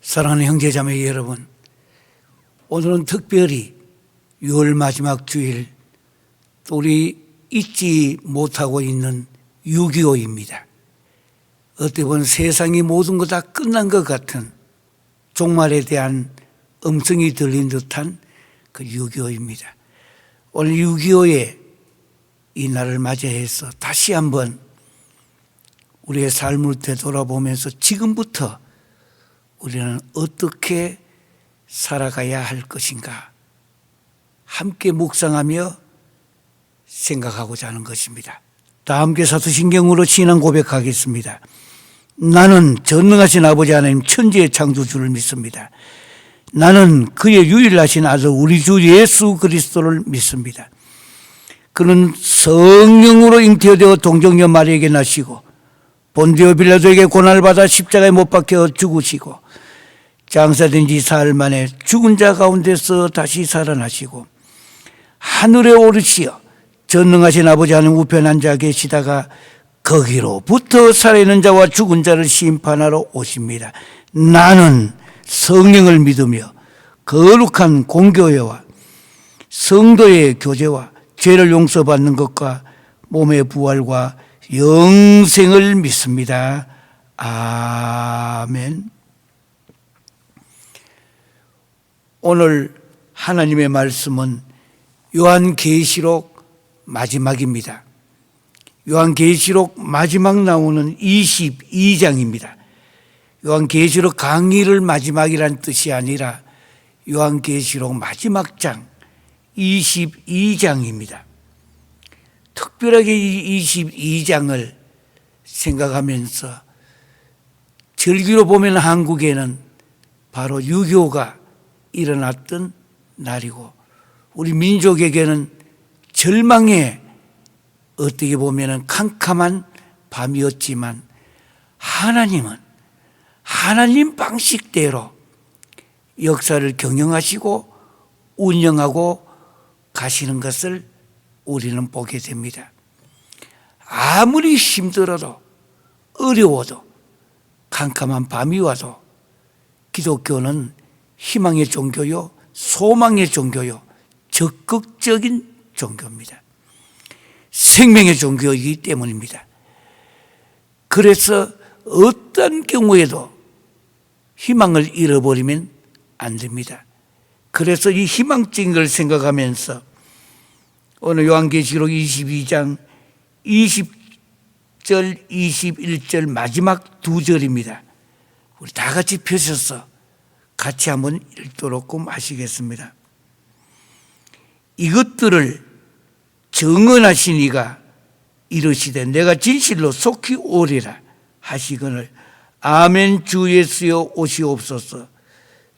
사랑하는 형제자매 여러분, 오늘은 특별히 6월 마지막 주일, 또 우리 잊지 못하고 있는 6.25입니다. 어떻게 보면 세상이 모든 것 다 끝난 것 같은 종말에 대한 음성이 들린 듯한 그 6.25입니다. 오늘 6.25의 이 날을 맞이해서 다시 한번 우리의 삶을 되돌아보면서 지금부터 우리는 어떻게 살아가야 할 것인가 함께 묵상하며 생각하고자 하는 것입니다. 다 함께 사도신경으로 신앙 고백하겠습니다. 나는 전능하신 아버지 하나님 천지의 창조주를 믿습니다. 나는 그의 유일하신 아들 우리 주 예수 그리스도를 믿습니다. 그는 성령으로 잉태되어 동정녀 마리아에게 나시고 본디오 빌라도에게 고난을 받아 십자가에 못 박혀 죽으시고 장사된 지 사흘 만에 죽은 자 가운데서 다시 살아나시고 하늘에 오르시어 전능하신 아버지 하나님 우편 앉아 계시다가 거기로부터 살아있는 자와 죽은 자를 심판하러 오십니다. 나는 성령을 믿으며 거룩한 공교회와 성도의 교제와 죄를 용서받는 것과 몸의 부활과 영생을 믿습니다. 아멘. 오늘 하나님의 말씀은 요한계시록 마지막입니다. 요한계시록 마지막 나오는 22장입니다. 요한계시록 강의를 마지막이란 뜻이 아니라 요한계시록 마지막 장 22장입니다. 특별하게 이 22장을 생각하면서 절기로 보면 한국에는 바로 6.25가 일어났던 날이고 우리 민족에게는 절망의 어떻게 보면 캄캄한 밤이었지만 하나님은 하나님 방식대로 역사를 경영하시고 운영하고 가시는 것을 우리는 보게 됩니다. 아무리 힘들어도 어려워도 캄캄한 밤이 와도 기독교는 희망의 종교요, 소망의 종교요, 적극적인 종교입니다. 생명의 종교이기 때문입니다. 그래서 어떤 경우에도 희망을 잃어버리면 안 됩니다. 그래서 이 희망적인 걸 생각하면서 오늘 요한계시록 22장 20절, 21절 마지막 두 절입니다. 우리 다 같이 펴셔서 같이 한번 읽도록 하시겠습니다. 이것들을 정언하신 이가 이르시되 내가 진실로 속히 오리라 하시거늘 아멘. 주 예수여 오시옵소서.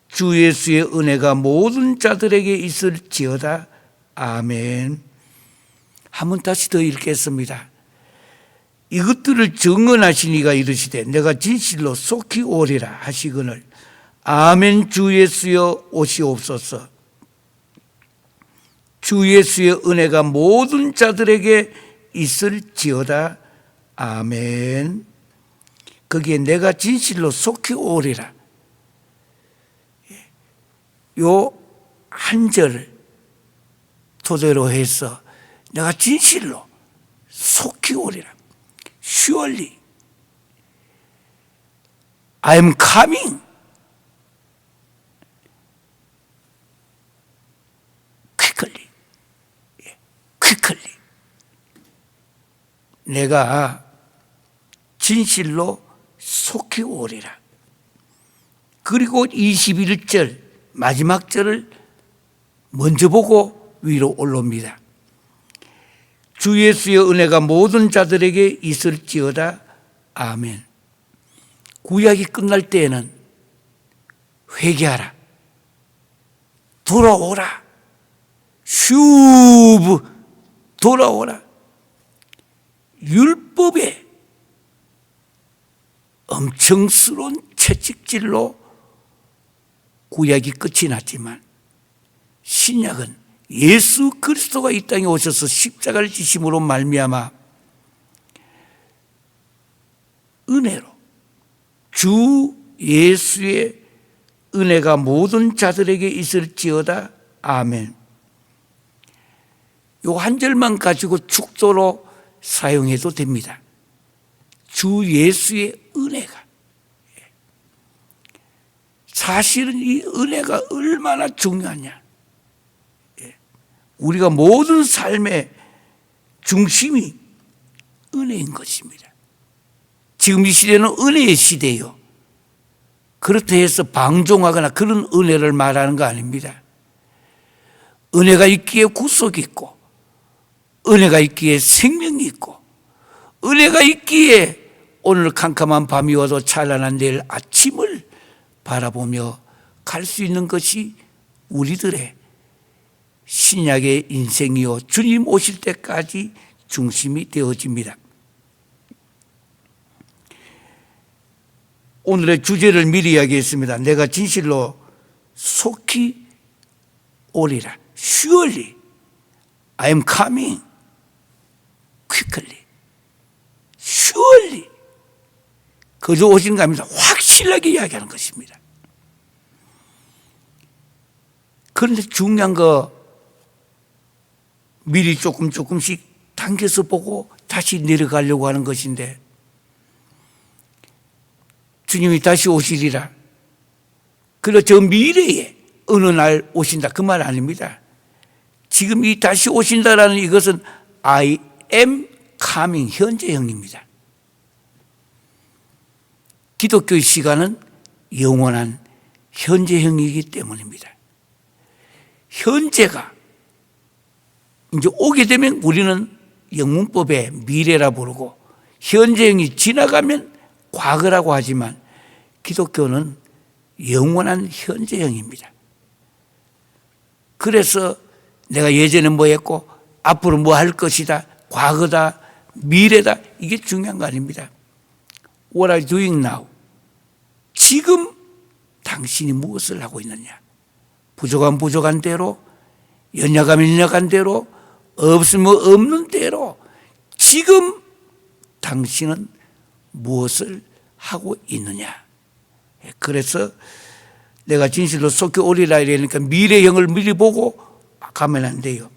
주 예수의 은혜가 모든 자들에게 있을지어다. 아멘. 한번 다시 더 읽겠습니다. 이것들을 정언하신 이가 이르시되 내가 진실로 속히 오리라 하시거늘 아멘. 주 예수여 오시옵소서. 주 예수의 은혜가 모든 자들에게 있을지어다. 아멘. 거기에 내가 진실로 속히 오리라. 요 한 절 토대로 해서 내가 진실로 속히 오리라. Surely I am coming. quickly. 내가 진실로 속히 오리라. 그리고 21절 마지막 절을 먼저 보고 위로 올라옵니다. 주 예수의 은혜가 모든 자들에게 있을지어다. 아멘. 구약이 끝날 때에는 회개하라, 돌아오라, 슈브 돌아오라. 율법에 엄청스러운 채찍질로 구약이 끝이 났지만 신약은 예수 그리스도가 이 땅에 오셔서 십자가를 지심으로 말미암아 은혜로 주 예수의 은혜가 모든 자들에게 있을지어다. 아멘. 요 한 절만 가지고 축도로 사용해도 됩니다. 주 예수의 은혜가. 사실은 이 은혜가 얼마나 중요하냐. 우리가 모든 삶의 중심이 은혜인 것입니다. 지금 이 시대는 은혜의 시대예요. 그렇다 해서 방종하거나 그런 은혜를 말하는 거 아닙니다. 은혜가 있기에 구속이 있고, 은혜가 있기에 생명이 있고, 은혜가 있기에 오늘 캄캄한 밤이 와도 찬란한 내일 아침을 바라보며 갈 수 있는 것이 우리들의 신약의 인생이요 주님 오실 때까지 중심이 되어집니다. 오늘의 주제를 미리 이야기했습니다. 내가 진실로 속히 오리라. Surely I am coming quickly. Surely 그저 오신 겁니다. 확실하게 이야기하는 것입니다. 그런데 중요한 거 미리 조금씩 당겨서 보고 다시 내려가려고 하는 것인데, 주님이 다시 오시리라. 그리고 저 미래에 어느 날 오신다 그 말 아닙니다. 지금 이 다시 오신다라는 이것은 I am coming 현재형입니다. 기독교의 시간은 영원한 현재형이기 때문입니다. 현재가 이제 오게 되면 우리는 영문법에 미래라 부르고, 현재형이 지나가면 과거라고 하지만 기독교는 영원한 현재형입니다. 그래서 내가 예전에 뭐 했고 앞으로 뭐 할 것이다, 과거다, 미래다, 이게 중요한 거 아닙니다. What are you doing now? 지금 당신이 무엇을 하고 있느냐? 부족한 대로, 연약한 대로, 없으면 없는 대로 지금 당신은 무엇을 하고 있느냐? 그래서 내가 진실로 속히 오리라 이러니까 미래형을 미리 보고 가면 안 돼요.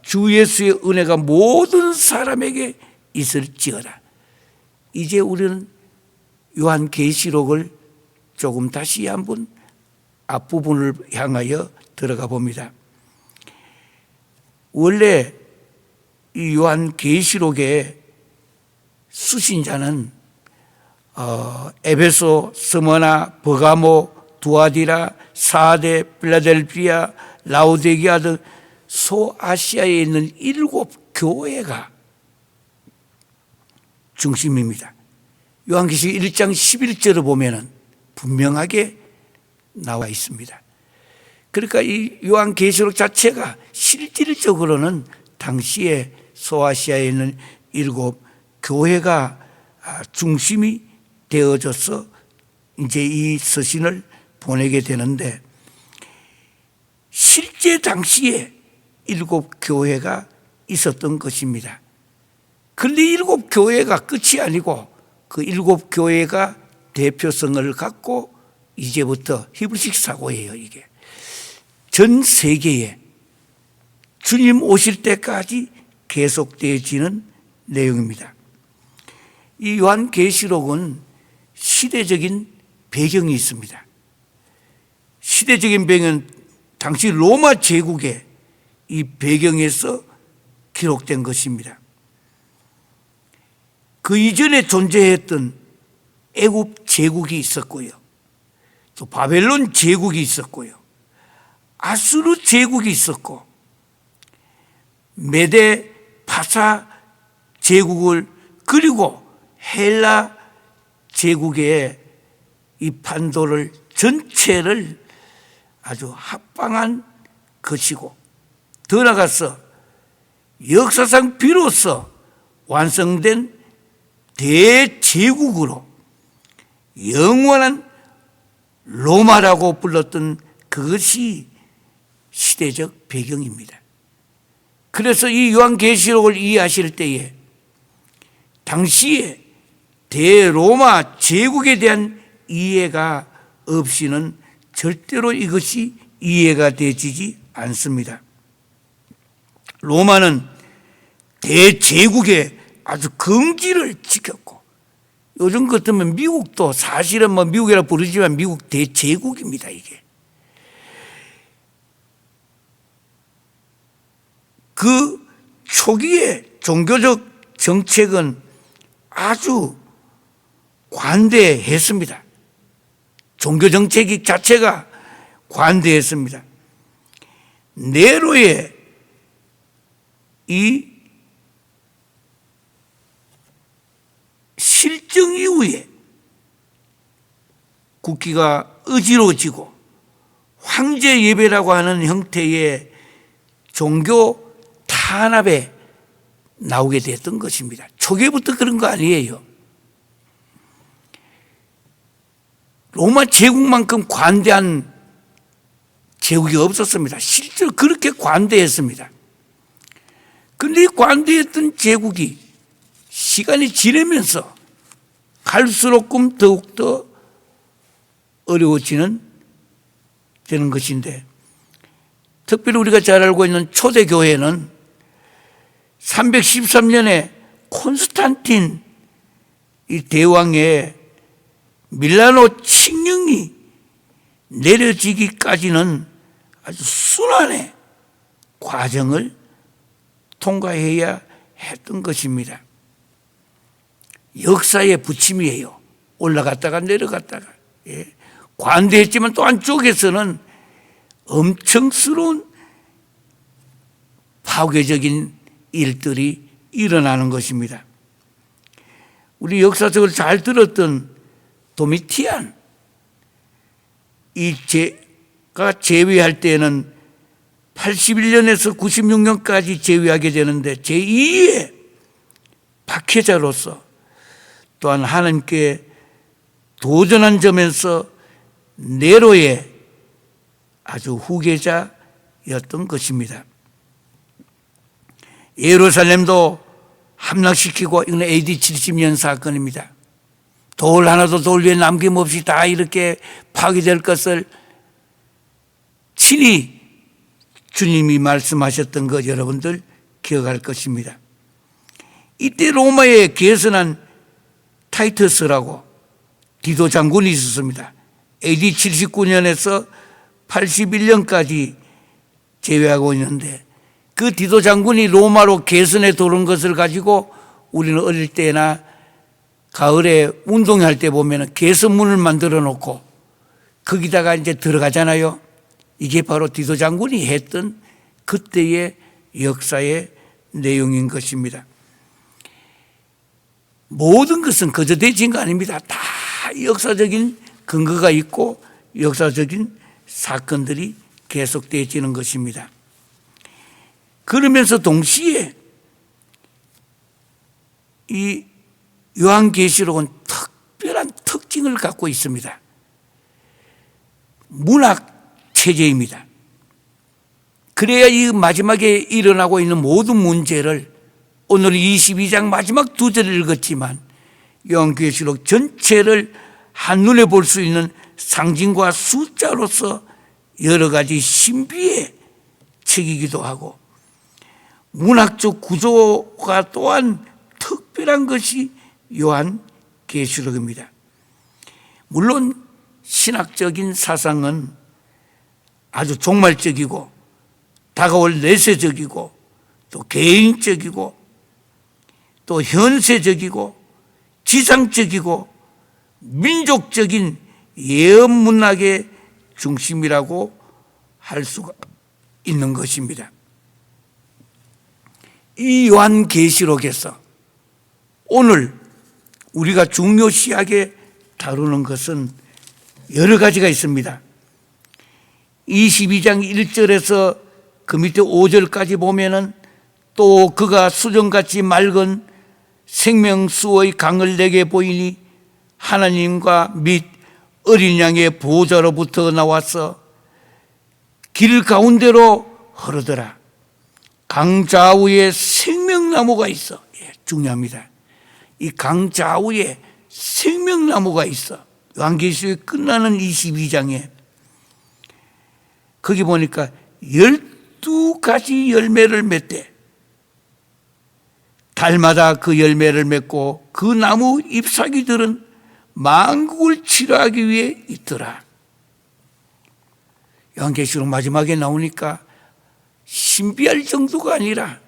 주 예수의 은혜가 모든 사람에게 있을지어다. 이제 우리는 요한계시록을 조금 다시 한번 앞부분을 향하여 들어가 봅니다. 원래 이 요한계시록의 수신자는 에베소, 스머나, 버가모, 두아디라, 사데, 필라델피아, 라오디게아 등 소아시아에 있는 7 교회가 중심입니다. 요한계시록 1장 11절을 보면은 분명하게 나와 있습니다. 그러니까 이 요한계시록 자체가 실질적으로는 당시에 소아시아에 있는 7 교회가 중심이 되어져서 이제 이 서신을 보내게 되는데, 실제 당시에 7 교회가 있었던 것입니다. 그런데 7 교회가 끝이 아니고 그 7 교회가 대표성을 갖고 이제부터 히브리식 사고예요. 이게 전 세계에 주님 오실 때까지 계속되어지는 내용입니다. 이 요한계시록은 시대적인 배경이 있습니다. 시대적인 배경은 당시 로마 제국의 이 배경에서 기록된 것입니다. 그 이전에 존재했던 애굽 제국이 있었고요, 또 바벨론 제국이 있었고요, 아수르 제국이 있었고, 메데 파사 제국을, 그리고 헬라 제국의 이 판도를 전체를 아주 합방한 것이고, 더 나아가서 역사상 비로소 완성된 대제국으로 영원한 로마라고 불렀던 그것이 시대적 배경입니다. 그래서 이 요한계시록을 이해하실 때에 당시에 대로마 제국에 대한 이해가 없이는 절대로 이것이 이해가 되지 않습니다. 로마는 대제국의 아주 긍지를 지켰고, 요즘 같으면 미국도 사실은 뭐 미국이라 부르지만 미국 대제국입니다. 이게 그 초기에 종교적 정책은 아주 관대했습니다. 종교 정책 자체가 관대했습니다. 네로의 이 실정 이후에 국기가 어지러워지고 황제 예배라고 하는 형태의 종교 탄압에 나오게 됐던 것입니다. 초기부터 그런 거 아니에요. 로마 제국만큼 관대한 제국이 없었습니다. 실제로 그렇게 관대했습니다. 그런데 이 관대했던 제국이 시간이 지나면서 갈수록 더욱더 어려워지는 되는 것인데, 특별히 우리가 잘 알고 있는 초대교회는 313년에 콘스탄틴 이 대왕의 밀라노 칙령이 내려지기까지는 아주 순환의 과정을 통과해야 했던 것입니다. 역사의 부침이에요. 올라갔다가 내려갔다가. 예. 관대했지만 또 한쪽에서는 엄청스러운 파괴적인 일들이 일어나는 것입니다. 우리 역사적으로 잘 들었던 도미티안, 가 제위할 때는 81년에서 96년까지 제위하게 되는데 제2의 박해자로서 또한 하나님께 도전한 점에서 네로의 아주 후계자였던 것입니다. 예루살렘도 함락시키고, 이건 AD 70년 사건입니다. 돌 하나도 돌 위에 남김없이 다 이렇게 파괴될 것을 친히 주님이 말씀하셨던 것 여러분들 기억할 것입니다. 이때 로마에 개선한 타이터스라고 디도 장군이 있었습니다. AD 79년에서 81년까지 제외하고 있는데, 그 디도 장군이 로마로 개선해 들어온 것을 가지고 우리는 어릴 때나 가을에 운동할 때 보면 개선문을 만들어 놓고 거기다가 이제 들어가잖아요. 이게 바로 디도 장군이 했던 그때의 역사의 내용인 것입니다. 모든 것은 거저되진 거 아닙니다. 다 역사적인 근거가 있고 역사적인 사건들이 계속되어지는 것입니다. 그러면서 동시에 이 요한계시록은 특별한 특징을 갖고 있습니다. 문학 체제입니다. 그래야 이 마지막에 일어나고 있는 모든 문제를, 오늘 22장 마지막 두 절을 읽었지만 요한계시록 전체를 한눈에 볼 수 있는 상징과 숫자로서 여러 가지 신비의 책이기도 하고, 문학적 구조가 또한 특별한 것이 요한계시록입니다. 물론 신학적인 사상은 아주 종말적이고 다가올 내세적이고 또 개인적이고 또 현세적이고 지상적이고 민족적인 예언 문학의 중심이라고 할 수가 있는 것입니다. 이 요한계시록에서 오늘 우리가 중요시하게 다루는 것은 여러 가지가 있습니다. 22장 1절에서 그 밑에 5절까지 보면은 또 그가 수정같이 맑은 생명수의 강을 내게 보이니 하나님과 및 어린 양의 보호자로부터 나와서 길 가운데로 흐르더라. 강 좌우에 생명나무가 있어. 예, 중요합니다. 이 강 좌우에 생명나무가 있어. 요한계시록이 끝나는 22장에 거기 보니까 12가지 열매를 맺대. 달마다 그 열매를 맺고 그 나무 잎사귀들은 만국을 치료하기 위해 있더라. 요한계시록 마지막에 나오니까 신비할 정도가 아니라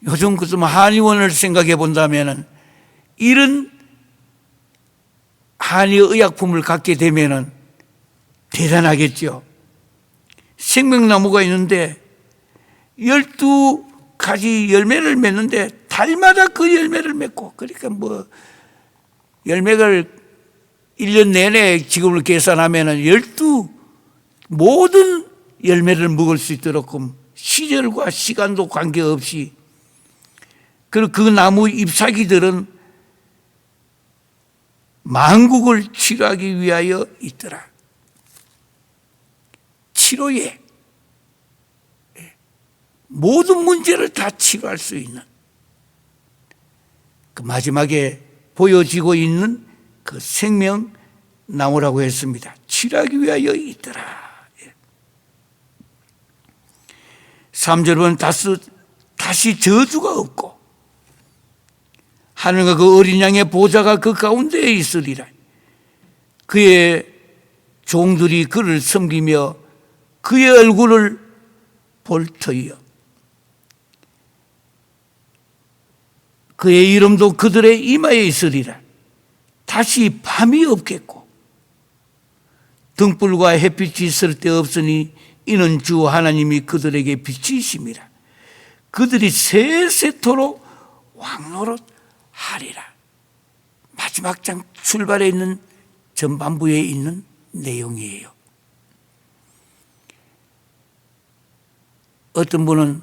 요즘 그좀 한의원을 생각해 본다면은 이런 한의 의약품을 갖게 되면은 대단하겠죠. 생명나무가 있는데 12가지 열매를 맺는데 달마다 그 열매를 맺고, 그러니까 뭐 열매를 1년 내내 지금을 계산하면은 12 모든 열매를 먹을 수 있도록 시절과 시간도 관계없이, 그리고 그 나무 잎사귀들은 만국을 치료하기 위하여 있더라. 치료에 모든 문제를 다 치료할 수 있는 그 마지막에 보여지고 있는 그 생명나무라고 했습니다. 치료하기 위하여 있더라. 3절은 다시 저주가 없고 하늘과 그 어린 양의 보좌가 그 가운데에 있으리라. 그의 종들이 그를 섬기며 그의 얼굴을 볼 터이요. 그의 이름도 그들의 이마에 있으리라. 다시 밤이 없겠고 등불과 햇빛이 쓸데없으니 이는 주 하나님이 그들에게 빛이심이라. 그들이 세세토록 왕노릇하리라. 마지막 장 출발에 있는 전반부에 있는 내용이에요. 어떤 분은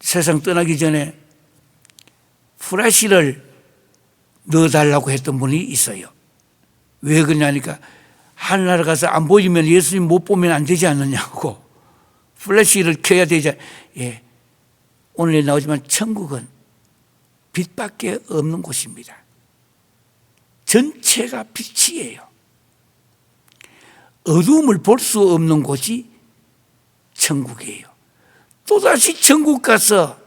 세상 떠나기 전에 프라시를 넣어달라고 했던 분이 있어요. 왜 그러냐니까 하늘나라 가서 안 보이면 예수님 못 보면 안 되지 않느냐고. 플래시를 켜야 되지. 예. 오늘 나오지만 천국은 빛밖에 없는 곳입니다. 전체가 빛이에요. 어두움을 볼 수 없는 곳이 천국이에요. 또다시 천국 가서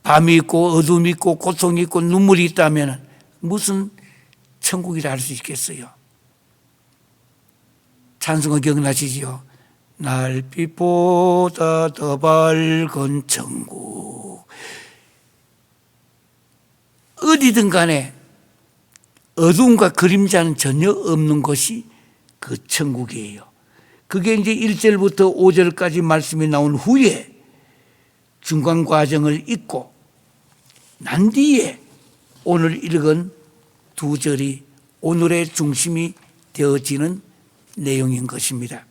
밤이 있고 어둠이 있고 고통이 있고 눈물이 있다면 무슨 천국이라 할 수 있겠어요? 찬송가 기억나시지요? 날빛보다 더 밝은 천국. 어디든 간에 어둠과 그림자는 전혀 없는 것이 그 천국이에요. 그게 이제 1절부터 5절까지 말씀이 나온 후에 중간 과정을 잊고 난 뒤에 오늘 읽은 2절이 오늘의 중심이 되어지는 내용인 것입니다.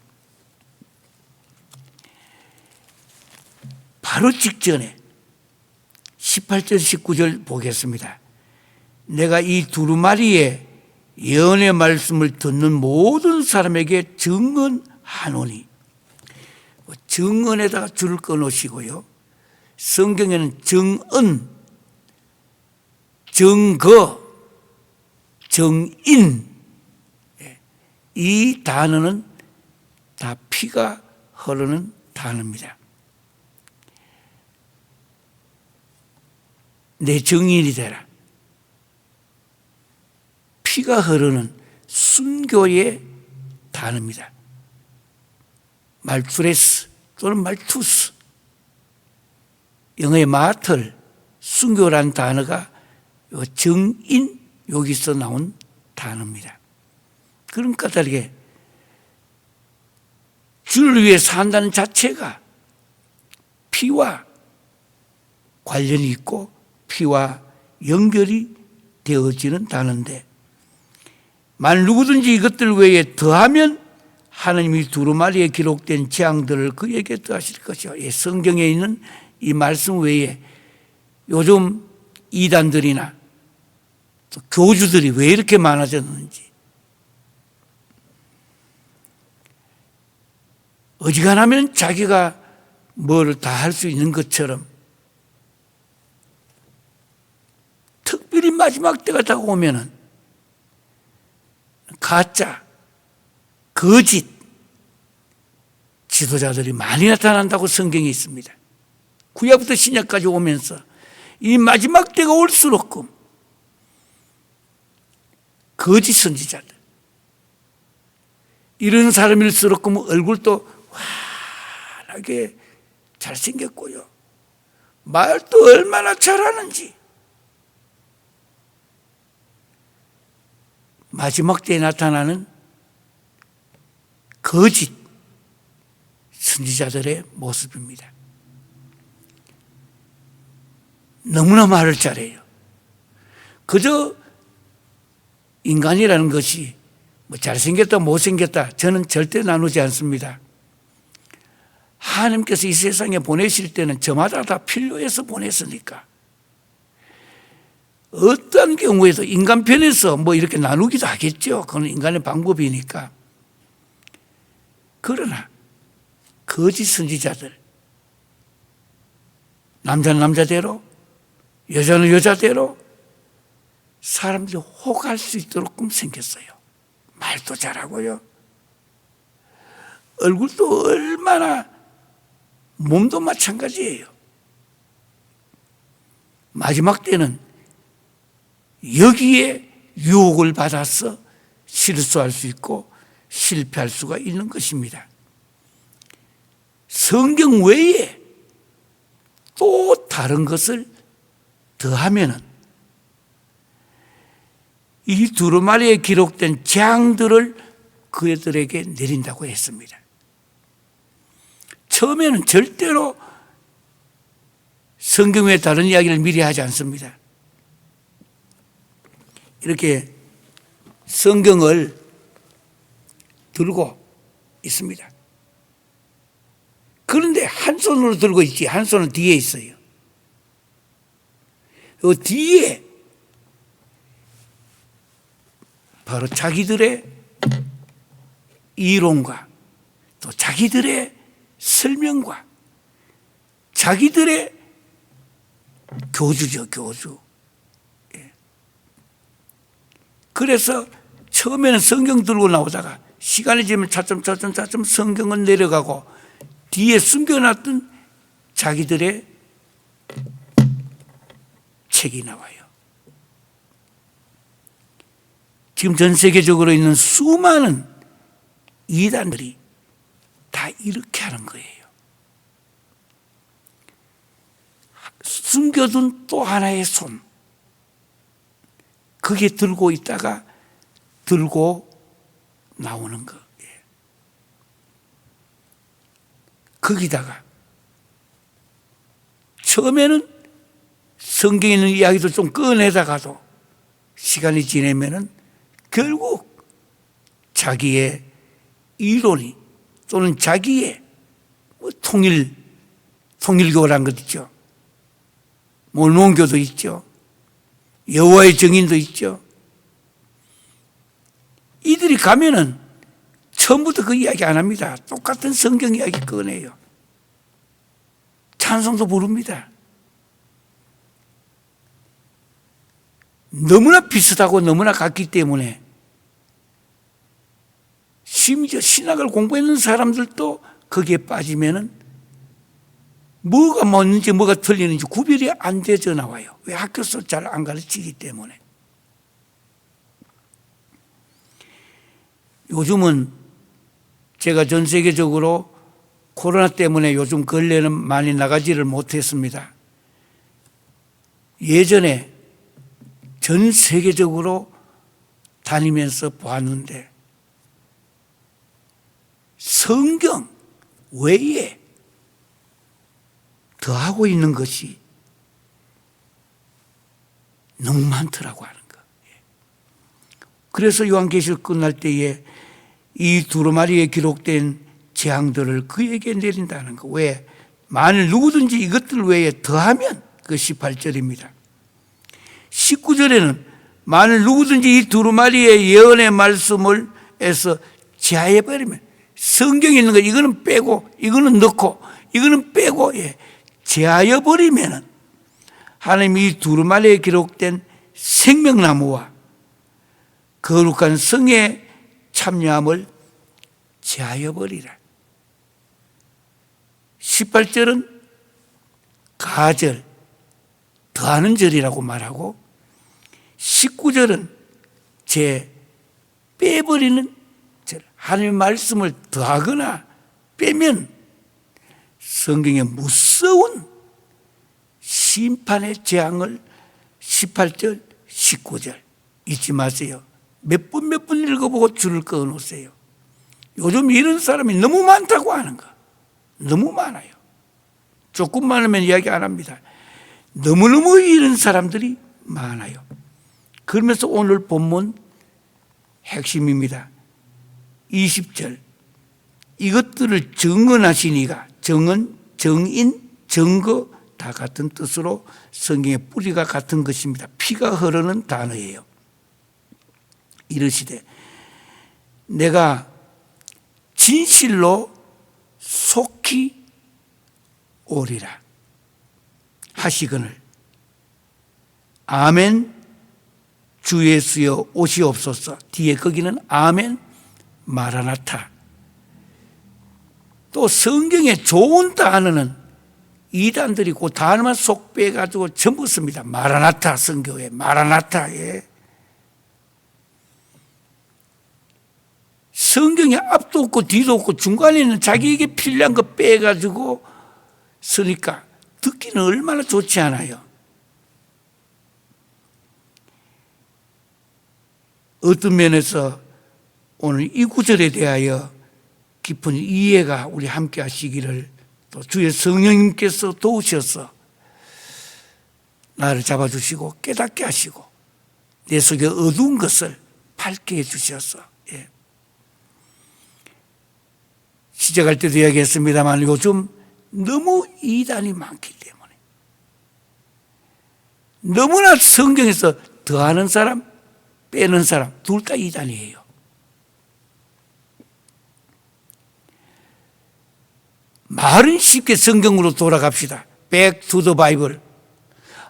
바로 직전에 18절 19절 보겠습니다. 내가 이 두루마리의 예언의 말씀을 듣는 모든 사람에게 증언하노니, 증언에다가 줄을 꺼놓으시고요. 성경에는 정언, 증거, 정인, 이 단어는 다 피가 흐르는 단어입니다. 내 증인이 되라. 피가 흐르는 순교의 단어입니다. 말투레스 또는 말투스, 영어의 마틀, 순교란 단어가 정인, 여기서 나온 단어입니다. 그런 까다르게 주를 위해 산다는 자체가 피와 관련이 있고 피와 연결이 되어지는 단어인데, 만일 누구든지 이것들 외에 더하면 하나님이 두루마리에 기록된 재앙들을 그에게 더하실 것이요. 성경에 있는 이 말씀 외에 요즘 이단들이나 또 교주들이 왜 이렇게 많아졌는지, 어지간하면 자기가 뭐를 다 할 수 있는 것처럼, 특별히 마지막 때가 다가오면은 가짜, 거짓 지도자들이 많이 나타난다고 성경에 있습니다. 구약부터 신약까지 오면서 이 마지막 때가 올수록 거짓 선지자들, 이런 사람일수록 얼굴도 환하게 잘생겼고요, 말도 얼마나 잘하는지, 마지막 때에 나타나는 거짓 선지자들의 모습입니다. 너무나 말을 잘해요. 그저 인간이라는 것이 뭐 잘생겼다 못생겼다 저는 절대 나누지 않습니다. 하나님께서 이 세상에 보내실 때는 저마다 다 필요해서 보냈으니까 어떤 경우에도 인간 편에서 뭐 이렇게 나누기도 하겠죠. 그건 인간의 방법이니까. 그러나 거짓 선지자들, 남자는 남자대로, 여자는 여자대로 사람들이 혹할 수 있도록 생겼어요. 말도 잘하고요, 얼굴도 얼마나, 몸도 마찬가지예요. 마지막 때는 여기에 유혹을 받아서 실수할 수 있고 실패할 수가 있는 것입니다. 성경 외에 또 다른 것을 더하면은 이 두루마리에 기록된 재앙들을 그들에게 내린다고 했습니다. 처음에는 절대로 성경 외에 다른 이야기를 미리 하지 않습니다. 이렇게 성경을 들고 있습니다. 그런데 한 손으로 들고 있지, 한 손은 뒤에 있어요. 그 뒤에 바로 자기들의 이론과 또 자기들의 설명과 자기들의 교주죠, 교주. 그래서 처음에는 성경 들고 나오다가 시간이 지나면 차츰 성경은 내려가고 뒤에 숨겨놨던 자기들의 책이 나와요. 지금 전 세계적으로 있는 수많은 이단들이 다 이렇게 하는 거예요. 숨겨둔 또 하나의 손, 그게 들고 있다가 들고 나오는 거. 거기다가 처음에는 성경에 있는 이야기도 좀 꺼내다가도 시간이 지나면은 결국 자기의 이론이 또는 자기의 통일교라는 것 있죠. 몰몬교도 있죠. 여호와의 증인도 있죠. 이들이 가면은 처음부터 그 이야기 안 합니다. 똑같은 성경 이야기 꺼내요. 찬송도 부릅니다. 너무나 비슷하고 너무나 같기 때문에 심지어 신학을 공부했는 사람들도 거기에 빠지면은 뭐가 맞는지 뭐가 틀리는지 구별이 안 되져 나와요. 왜? 학교에서 잘 안 가르치기 때문에. 요즘은 제가 전 세계적으로 코로나 때문에 요즘 근래는 많이 나가지를 못했습니다. 예전에 전 세계적으로 다니면서 보았는데 성경 외에 더하고 있는 것이 너무 많더라고 하는 거. 그래서 요한계시록 끝날 때에 이 두루마리에 기록된 재앙들을 그에게 내린다는 거. 왜? 만일 누구든지 이것들 외에 더하면 그 18절입니다. 19절에는 만일 누구든지 이 두루마리의 예언의 말씀을 해서 제하해버리면, 성경에 있는 거 이거는 빼고 이거는 넣고 이거는 빼고 제하여버리면 하나님이 이 두루마리에 기록된 생명나무와 거룩한 성에 참여함을 제하여버리라. 18절은 가절, 더하는 절이라고 말하고 19절은 빼버리는 절. 하나님의 말씀을 더하거나 빼면 성경의 무서운 심판의 재앙을 18절, 19절 잊지 마세요. 몇 번 읽어보고 줄을 그어놓으세요. 요즘 이런 사람이 너무 많다고 하는 거. 너무 많아요. 조금 많으면 이야기 안 합니다. 너무너무 이런 사람들이 많아요. 그러면서 오늘 본문 핵심입니다. 20절. 이것들을 증언하시니가, 정언, 정인, 증거 다 같은 뜻으로 성경의 뿌리가 같은 것입니다. 피가 흐르는 단어예요. 이르시되 내가 진실로 속히 오리라 하시거늘 아멘 주 예수여 오시옵소서. 뒤에 거기는 아멘 마라나타. 또 성경에 좋은 단어는 이단들이 그 단어만 속 빼가지고 전부 씁니다. 마라나타 성교에 마라나타에. 성경에 앞도 없고 뒤도 없고 중간에 있는 자기에게 필요한 거 빼가지고 쓰니까 듣기는 얼마나 좋지 않아요. 어떤 면에서 오늘 이 구절에 대하여 깊은 이해가 우리 함께 하시기를 또 주의 성령님께서 도우셔서 나를 잡아주시고 깨닫게 하시고 내 속에 어두운 것을 밝게 해주셔서 시작할 때도 이야기했습니다만 요즘 너무 이단이 많기 때문에 너무나 성경에서 더하는 사람 빼는 사람 둘 다 이단이에요. 말은 쉽게 성경으로 돌아갑시다. Back to the Bible.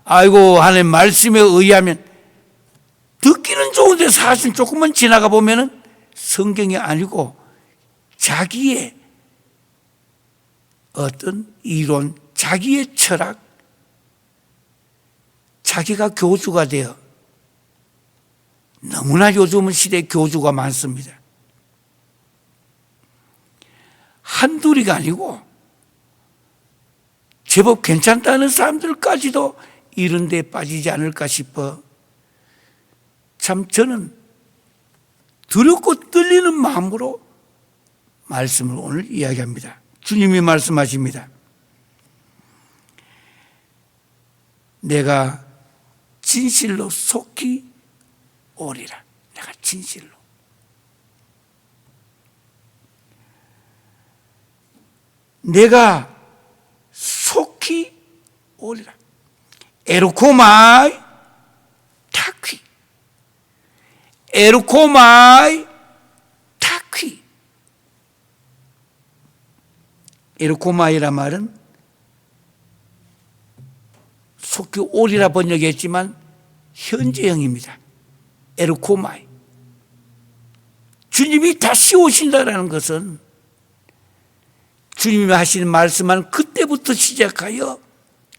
아이고 하나님 말씀에 의하면 듣기는 좋은데 사실 조금만 지나가 보면은 성경이 아니고 자기의 어떤 이론, 자기의 철학, 자기가 교주가 되어 너무나 요즘은 시대에 교주가 많습니다. 한둘이가 아니고 제법 괜찮다는 사람들까지도 이런 데 빠지지 않을까 싶어 참 저는 두렵고 떨리는 마음으로 말씀을 오늘 이야기합니다. 주님이 말씀하십니다. 내가 진실로 속히 오리라. 내가 진실로. 내가 속히 오리라. 에르코마이 타퀴. 에르코마이 타퀴. 에르코마이라 말은 속히 오리라 번역했지만 현재형입니다. 에르코마이. 주님이 다시 오신다라는 것은 주님이 하시는 말씀은 그때부터 시작하여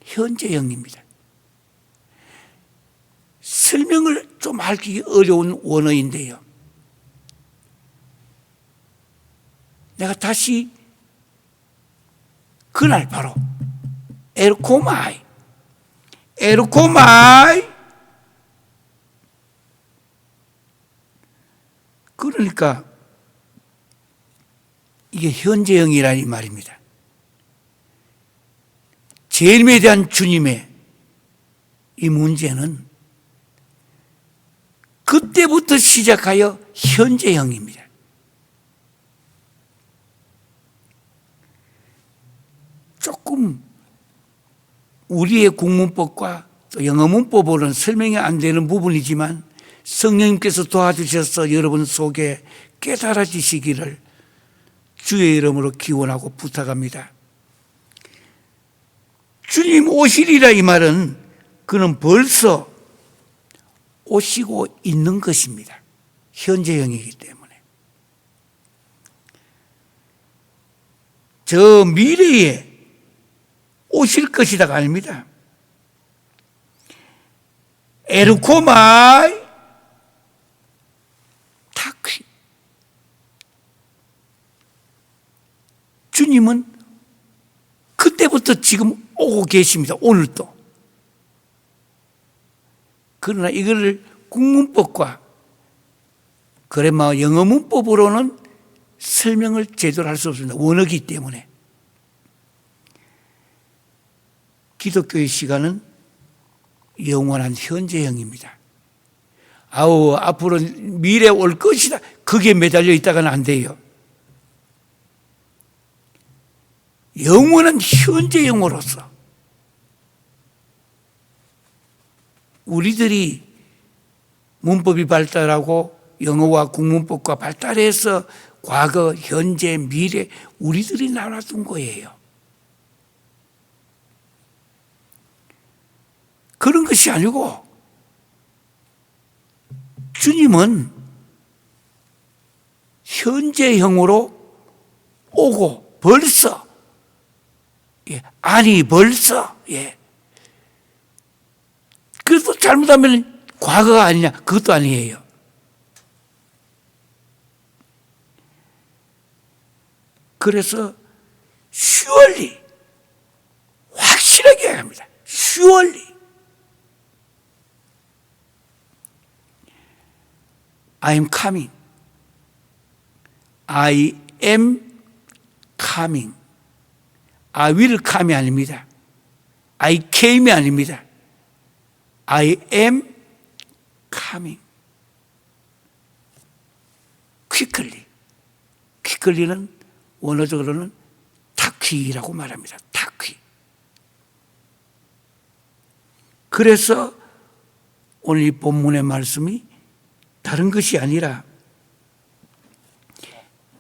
현재형입니다. 설명을 좀 하기 어려운 원어인데요. 내가 다시 그날 바로 에르코마이 그러니까 이게 현재형이라는 말입니다. 재림에 대한 주님의 이 문제는 그때부터 시작하여 현재형입니다. 조금 우리의 국문법과 또 영어 문법으로는 설명이 안 되는 부분이지만 성령님께서 도와주셔서 여러분 속에 깨달아지시기를 주의 이름으로 기원하고 부탁합니다. 주님 오시리라 이 말은 그는 벌써 오시고 있는 것입니다. 현재형이기 때문에. 저 미래에 오실 것이다가 아닙니다. 에르코마이 타퀴. 주님은 그때부터 지금 오고 계십니다. 오늘도. 그러나 이거를 국문법과 그래마 영어 문법으로는 설명을 제대로 할 수 없습니다. 원어기 때문에. 기독교의 시간은 영원한 현재형입니다. 아우, 앞으로 미래 올 것이다. 그게 매달려 있다가는 안 돼요. 영원한 현재형으로서 우리들이 문법이 발달하고 영어와 국문법과 발달해서 과거, 현재, 미래 우리들이 나눠둔 거예요. 그런 것이 아니고 주님은 현재형으로 오고 벌써, 아니 벌써, 그래도 잘못하면 과거가 아니냐, 그것도 아니에요. 그래서 surely, 확실하게 합니다. surely. I am coming. I am coming. I will come이 아닙니다. I came이 아닙니다. I am coming. quickly. quickly는 원어적으로는 타퀴라고 말합니다. 타퀴. 그래서 오늘 이 본문의 말씀이 다른 것이 아니라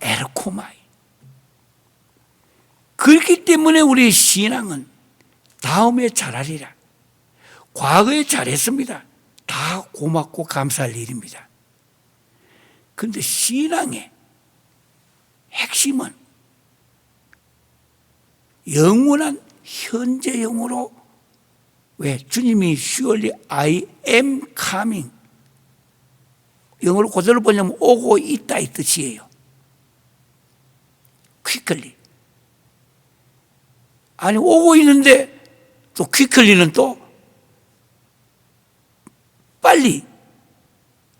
에르코마이. 그렇기 때문에 우리의 신앙은 다음에 잘하리라. 과거에 잘했습니다. 다 고맙고 감사할 일입니다. 그런데 신앙의 핵심은 영원한 현재형으로, 왜? 주님이 surely I am coming. 영어로 그대로 보냐면 오고 있다 이 뜻이에요. quickly. 아니 오고 있는데 또 quickly는 또 빨리,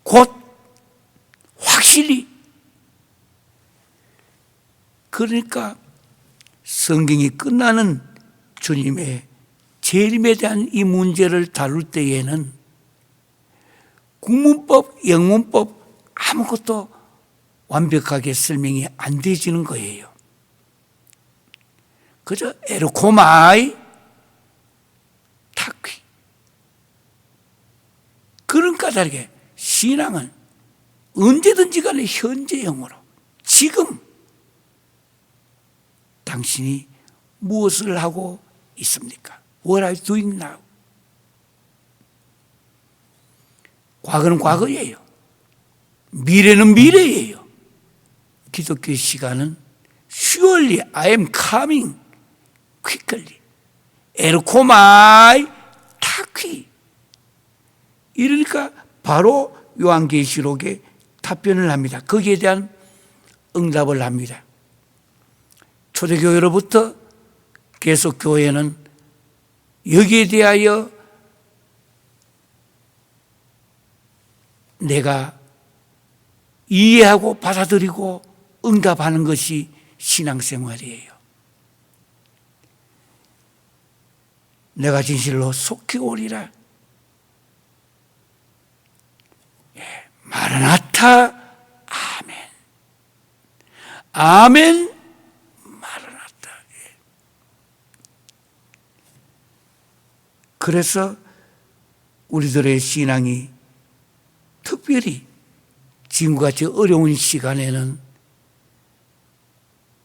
곧, 확실히. 그러니까 성경이 끝나는 주님의 재림에 대한 이 문제를 다룰 때에는 국문법, 영문법 아무것도 완벽하게 설명이 안 되지는 거예요. 그저 에르코마이 타퀴. 그런 까다르게 신앙은 언제든지 간에 현재형으로 지금 당신이 무엇을 하고 있습니까? What are you doing now? 과거는 과거예요. 미래는 미래예요. 기독교의 시간은 surely I am coming quickly. 에르코마이 타퀴. 이러니까 바로 요한계시록에 답변을 합니다. 거기에 대한 응답을 합니다. 초대교회로부터 계속 교회는 여기에 대하여 내가 이해하고 받아들이고 응답하는 것이 신앙생활이에요. 내가 진실로 속히 오리라. 마라나타. 아멘. 아멘. 마라나타. 그래서 우리들의 신앙이 특별히 지금과 같이 어려운 시간에는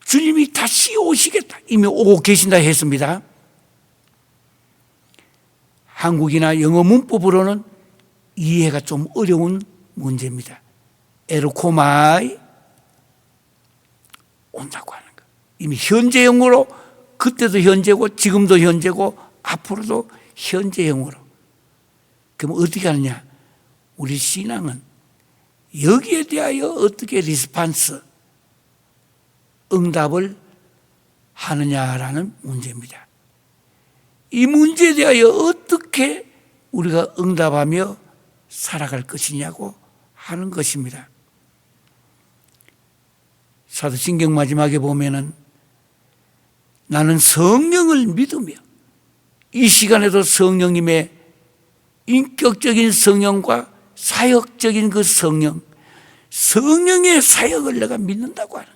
주님이 다시 오시겠다, 이미 오고 계신다 했습니다. 한국이나 영어 문법으로는 이해가 좀 어려운 문제입니다. 에르코마이, 온다고 하는 거. 이미 현재형으로, 그때도 현재고 지금도 현재고 앞으로도 현재형으로. 그럼 어떻게 하느냐? 우리 신앙은 여기에 대하여 어떻게 리스판스, 응답을 하느냐라는 문제입니다. 이 문제에 대하여 어떻게 우리가 응답하며 살아갈 것이냐고 하는 것입니다. 사도신경 마지막에 보면은 나는 성령을 믿으며, 이 시간에도 성령님의 인격적인 성령과 사역적인 그 성령, 성령의 사역을 내가 믿는다고 하는 것.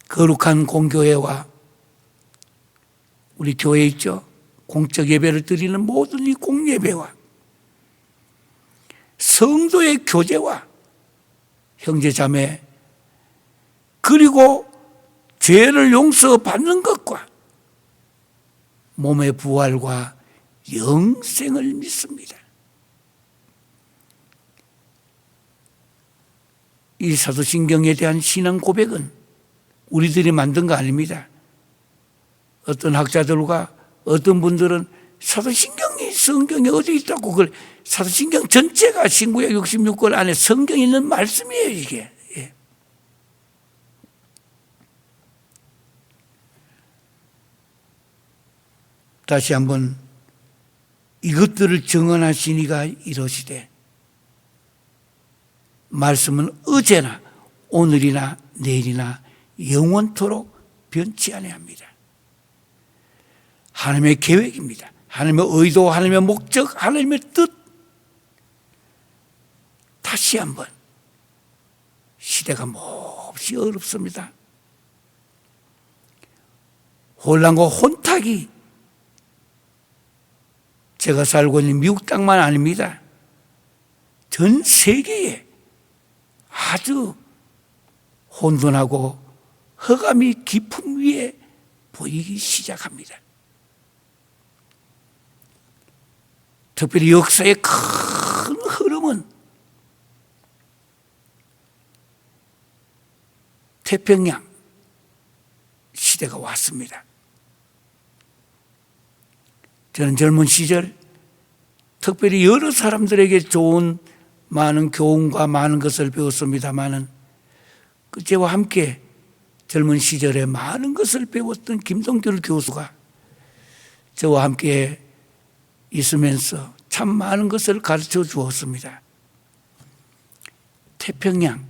거룩한 공교회와 우리 교회 있죠? 공적 예배를 드리는 모든 이 공예배와 성도의 교제와 형제자매, 그리고 죄를 용서받는 것과 몸의 부활과 영생을 믿습니다. 이 사도신경에 대한 신앙 고백은 우리들이 만든 거 아닙니다. 어떤 학자들과 어떤 분들은 사도신경이 성경에 어디 있다고, 그걸 사도신경 전체가 신구약 66권 안에 성경에 있는 말씀이에요, 이게. 예. 다시 한번 이것들을 증언하시니가 이러시되, 말씀은 어제나 오늘이나 내일이나 영원토록 변치 아니합니다. 하나님의 계획입니다. 하나님의 의도, 하나님의 목적, 하나님의 뜻. 다시 한번, 시대가 몹시 어렵습니다. 혼란과 혼탁이 제가 살고 있는 미국 땅만 아닙니다. 전 세계에 아주 혼돈하고 허감이 깊음 위에 보이기 시작합니다. 특별히 역사의 큰 흐름은 태평양 시대가 왔습니다. 저는 젊은 시절 특별히 여러 사람들에게 좋은 많은 교훈과 많은 것을 배웠습니다마는, 저와 함께 젊은 시절에 많은 것을 배웠던 김동길 교수가 저와 함께 있으면서 참 많은 것을 가르쳐 주었습니다. 태평양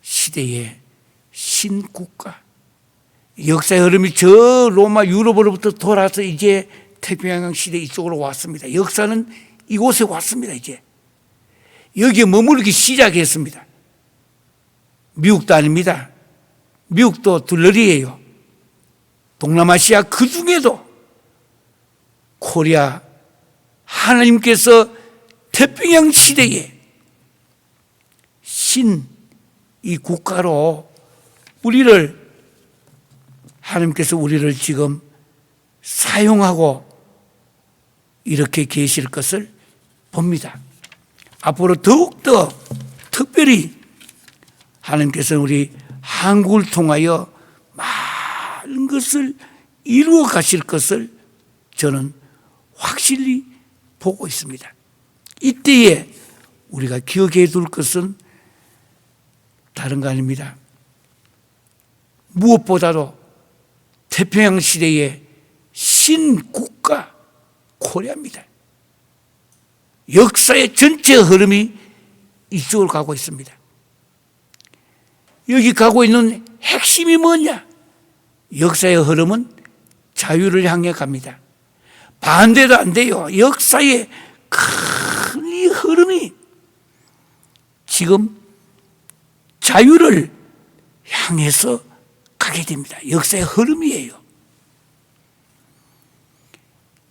시대의 신국가, 역사의 흐름이 저 로마 유럽으로부터 돌아서 이제 태평양 시대 이쪽으로 왔습니다. 역사는 이곳에 왔습니다. 이제 여기에 머무르기 시작했습니다. 미국도 아닙니다. 미국도 둘러리예요. 동남아시아 그 중에도 코리아, 하나님께서 태평양 시대에 이 국가로 하나님께서 우리를 지금 사용하고 이렇게 계실 것을 봅니다. 앞으로 더욱더 특별히 하나님께서 우리 한국을 통하여 많은 것을 이루어 가실 것을 저는 확실히 보고 있습니다. 이때에 우리가 기억해 둘 것은 다른 거 아닙니다. 무엇보다도 태평양 시대의 신국가 코리아입니다. 역사의 전체 흐름이 이쪽으로 가고 있습니다. 여기 가고 있는 핵심이 뭐냐? 역사의 흐름은 자유를 향해 갑니다. 반대도 안 돼요. 역사의 큰 이 흐름이 지금 자유를 향해서 가게 됩니다. 역사의 흐름이에요.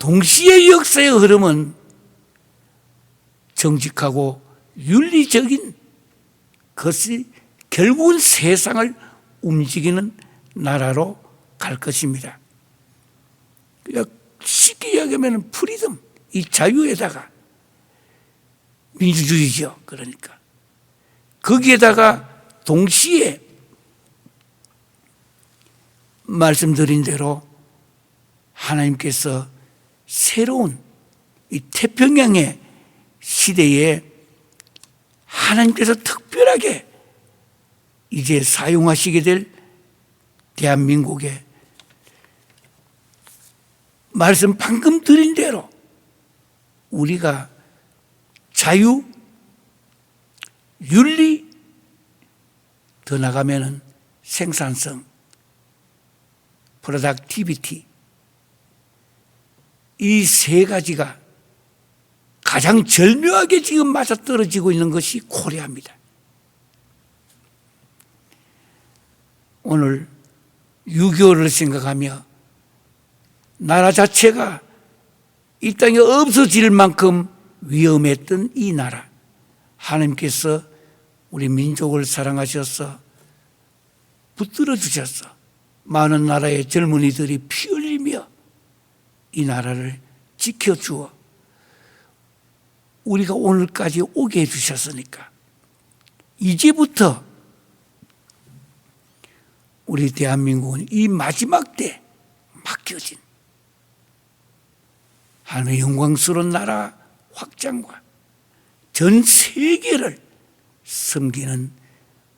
동시에 역사의 흐름은 정직하고 윤리적인 것이 결국은 세상을 움직이는 나라로 갈 것입니다. 그러니까 쉽게 이야기하면 프리덤, 이 자유에다가 민주주의죠. 그러니까 거기에다가 동시에 말씀드린 대로 하나님께서 새로운 이 태평양의 시대에 하나님께서 특별하게 이제 사용하시게 될 대한민국의 말씀 방금 드린 대로 우리가 자유, 윤리, 더 나가면은 생산성, 프로덕티비티, 이 세 가지가 가장 절묘하게 지금 맞아떨어지고 있는 것이 코리아입니다. 오늘 6.25를 생각하며 나라 자체가 이 땅에 없어질 만큼 위험했던 이 나라, 하나님께서 우리 민족을 사랑하셔서 붙들어 주셔서 많은 나라의 젊은이들이 피 흘리며 이 나라를 지켜주어 우리가 오늘까지 오게 해주셨으니까 이제부터 우리 대한민국은 이 마지막 때 맡겨진 하나님의 영광스러운 나라 확장과 전 세계를 섬기는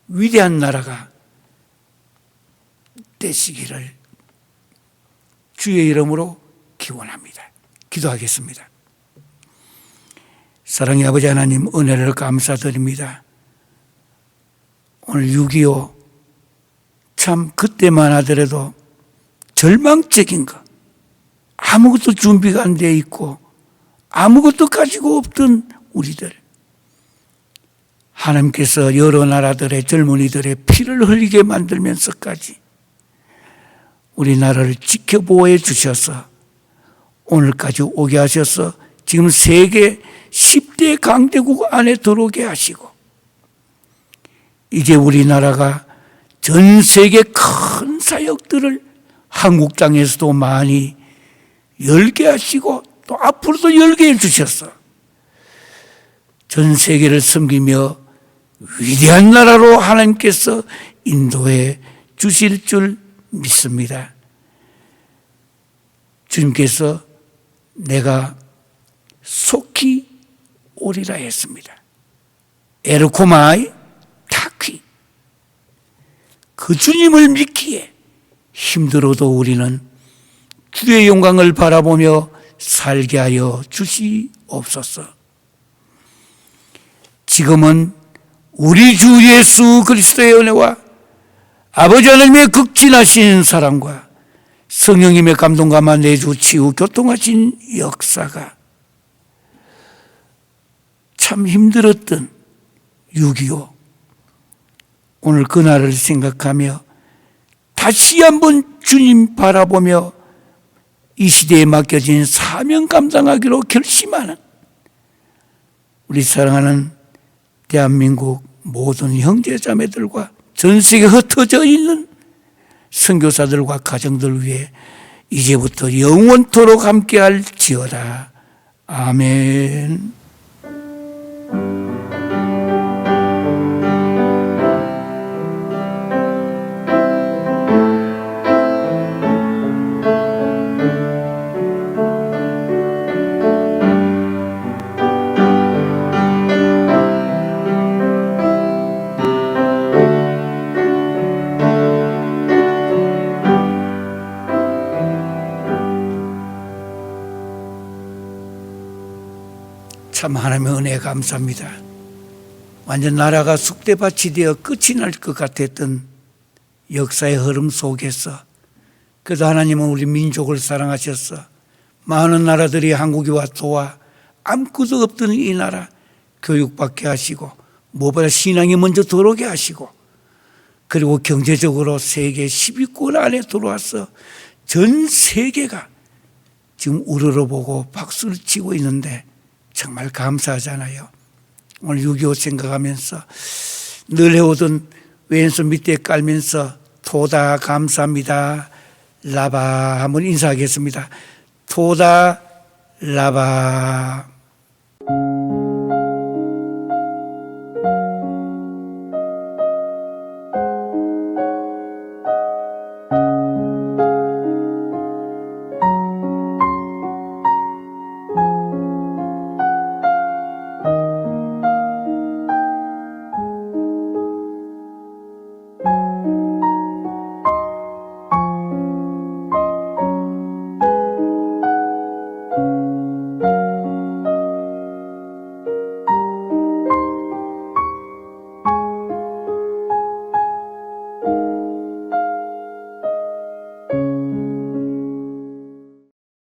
위대한 나라가 되시기를 주의 이름으로 기원합니다. 기도하겠습니다. 사랑의 아버지 하나님, 은혜를 감사드립니다. 오늘 6.25 참 그때만 하더라도 절망적인 것, 아무것도 준비가 안 돼 있고 아무것도 가지고 없던 우리들, 하나님께서 여러 나라들의 젊은이들의 피를 흘리게 만들면서까지 우리나라를 지켜보호해 주셔서 오늘까지 오게 하셔서 지금 세계 10대 강대국 안에 들어오게 하시고 이제 우리나라가 전 세계 큰 사역들을 한국 땅에서도 많이 열게 하시고 또 앞으로도 열게 해주셔서 전 세계를 섬기며 위대한 나라로 하나님께서 인도해 주실 줄 믿습니다. 주님께서 내가 속히 오리라 했습니다. 에르코마이 타퀴, 그 주님을 믿기에 힘들어도 우리는 주의 영광을 바라보며 살게 하여 주시옵소서. 지금은 우리 주 예수 그리스도의 은혜와 아버지 하나님의 극진하신 사랑과 성령님의 감동감화 내주 치유 교통하신 역사가 참 힘들었던 6.25 오늘 그날을 생각하며 다시 한번 주님 바라보며 이 시대에 맡겨진 사명 감당하기로 결심하는 우리 사랑하는 대한민국 모든 형제자매들과 전 세계 흩어져 있는 선교사들과 가정들 위해 이제부터 영원토록 함께할지어다. 아멘. 참 하나님의 은혜에 감사합니다. 완전 나라가 쑥대밭이 되어 끝이 날 것 같았던 역사의 흐름 속에서 그래도 하나님은 우리 민족을 사랑하셔서 많은 나라들이 한국에 와 도와 아무것도 없던 이 나라 교육받게 하시고 무엇보다 신앙이 먼저 들어오게 하시고 그리고 경제적으로 세계 10위권 안에 들어와서 전 세계가 지금 우러러보고 박수를 치고 있는데 정말 감사하잖아요. 오늘 6.25 생각하면서 늘 해오던 왼손 밑에 깔면서 토다 감사합니다. 라바 한번 인사하겠습니다. 토다 라바.